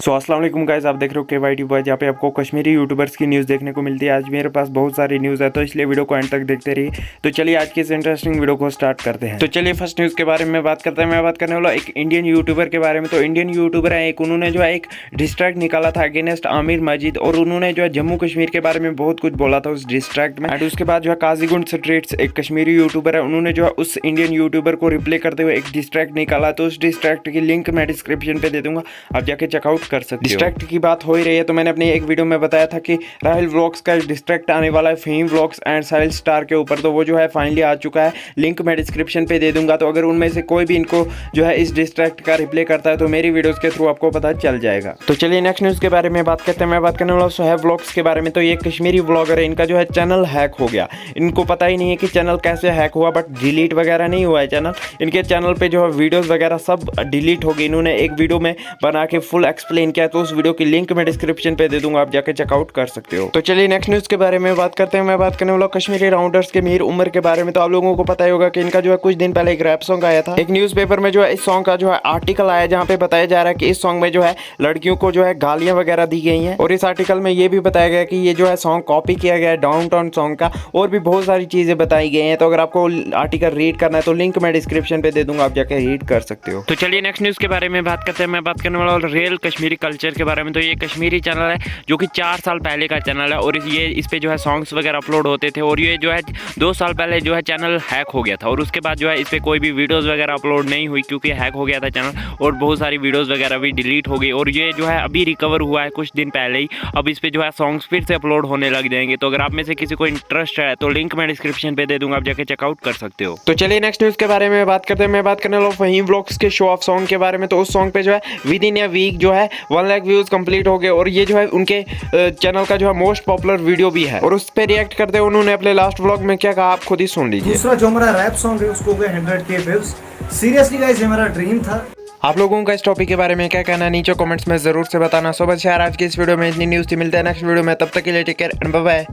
अस्सलाम वालेकुम गाइस, आप देख रहे हो KYT बॉय, जहाँ पे आपको कश्मीरी यूट्यूबर्स की न्यूज़ देखने को मिलती है। आज मेरे पास बहुत सारी न्यूज़ है, तो इसलिए वीडियो को एंड तक देखते रहिए। तो चलिए आज की इस इंटरेस्टिंग वीडियो को स्टार्ट करते हैं। तो चलिए फर्स्ट न्यूज़ के बारे में बात करते हैं। मैं बात करने वाला एक इंडियन यूट्यूबर के बारे में। तो इंडियन यूट्यूबर है एक, उन्होंने जो है एक डिस्ट्रैक्ट निकाला था अगेंस्ट आमिर मजिद, और उन्होंने जो है जम्मू कश्मीर के बारे में बहुत कुछ बोला था उस डिस्ट्रैक्ट में। एंड उसके बाद जो है काजीगुंड स्ट्रीट्स एक कश्मीरी यूट्यूबर है, उन्होंने जो है उस इंडियन यूट्यूबर को रिप्ले करते हुए एक डिस्ट्रैक्ट निकाला। तो उस डिस्ट्रैक्ट की लिंक मैं डिस्क्रिप्शन पे दे दूंगा, आप जाके चेकआउट कर सकते हो। डिस्ट्रैक्ट की बात हो ही रही है, तो मैंने अपनी एक वीडियो में बताया था कि राहुल व्लॉग्स का डिस्ट्रैक्ट आने वाला है fame vlogs and Sahil star के ऊपर। तो वो जो है फाइनली आ चुका है, लिंक मैं डिस्क्रिप्शन पे दे दूंगा। तो अगर उनमें से कोई भी इनको जो है इस डिस्ट्रैक्ट का रिप्ले करता है तो मेरी वीडियोस के थ्रू आपको पता चल जाएगा। तो चलिए नेक्स्ट न्यूज़ के बारे में बात करते हैं। मैं बात करने वाला सोहेब व्लॉग्स के बारे में। तो ये कश्मीरी व्लॉगर है, इनका जो है चैनल हैक हो गया। इनको पता ही नहीं है कि चैनल कैसे हैक हुआ, बट डिलीट वगैरह नहीं हुआ है चैनल। इनके चैनल पे जो है वीडियोस वगैरह सब डिलीट हो गई। इन्होंने एक वीडियो में बना के फुल एक्सप्लेन किया, तो उस वीडियो की लिंक मैं डिस्क्रिप्शन पे दे दूंगा, आप जाके चेकआउट कर सकते हो। तो चलिए नेक्स्ट न्यूज़ के बारे में बात करते हैं। मैं बात करने वाला कश्मीरी राउंडर्स के मीर उमर के बारे में। तो आप लोगों को पता ही होगा कि इनका जो है कुछ दिन पहले एक रैप सॉन्ग आया था। एक न्यूज़पेपर में जो है इस सॉन्ग का जो है आर्टिकल आया, जहाँ पे बताया जा रहा है कि इस सॉन्ग में जो है लड़कियों को जो है गालियां वगैरह दी गई हैं। और इस आर्टिकल में ये भी बताया गया कि ये जो है सॉन्ग कॉपी किया गया है डाउनटाउन सॉन्ग का, और भी बहुत सारी चीजें बताई गई हैं। तो अगर आपको आर्टिकल रीड करना है तो लिंक मैं डिस्क्रिप्शन पे दे दूंगा, आप जाके रीड कर सकते हो। तो चलिए नेक्स्ट न्यूज़ के बारे में बात करते हैं। मैं बात करने वाला रियल कश्मीरी कल्चर के बारे में। तो ये कश्मीरी चैनल है जो कि 4 साल पहले का चैनल है, और ये इस पे जो है सॉन्ग्स वगैरह अपलोड होते थे। और ये जो है 2 साल पहले जो है चैनल हैक हो गया था, और उसके बाद जो है इस पे कोई भी वीडियोस वगैरह अपलोड नहीं हुई क्योंकि हैक हो गया था चैनल, और बहुत सारी वीडियोस वगैरह भी डिलीट हो गई। और ये जो है अभी रिकवर हुआ है कुछ दिन पहले ही, अब इस पे जो है सॉन्ग्स फिर से अपलोड होने लग जाएंगे। तो अगर आप में से किसी को इंटरेस्ट है तो लिंक मैं डिस्क्रिप्शन पे दे दूंगा, आप जाके चेकआउट कर सकते हो। तो चलिए नेक्स्ट न्यूज़ के बारे में बात करते हैं। मैं बात करने वाला हूं फहीम व्लॉग्स के शो ऑफ सॉन्ग के बारे में। तो उस सॉन्ग पे जो है विद इन अ वीक जो है 1 लाख व्यूज कंप्लीट हो गए, और ये जो है उनके चैनल का जो है मोस्ट पॉपुलर वीडियो भी है। और उस पे रिएक्ट करते हुए उन्होंने अपने लास्ट व्लॉग में क्या कहा, आप खुद ही सुन लीजिए। दूसरा जो हमारा रैप सॉन्ग है उसको गए 100K व्यूज। सीरियसली गाइस, ये मेरा ड्रीम था। आप लोगों का इस टॉपिक के बारे में क्या कहना है नीचे कमेंट्स में जरूर से बताना। सो बस यार आज की इस वीडियो में इतनी न्यूज़ थी, मिलते हैं नेक्स्ट वीडियो में, तब तक के लिए take care and bye bye.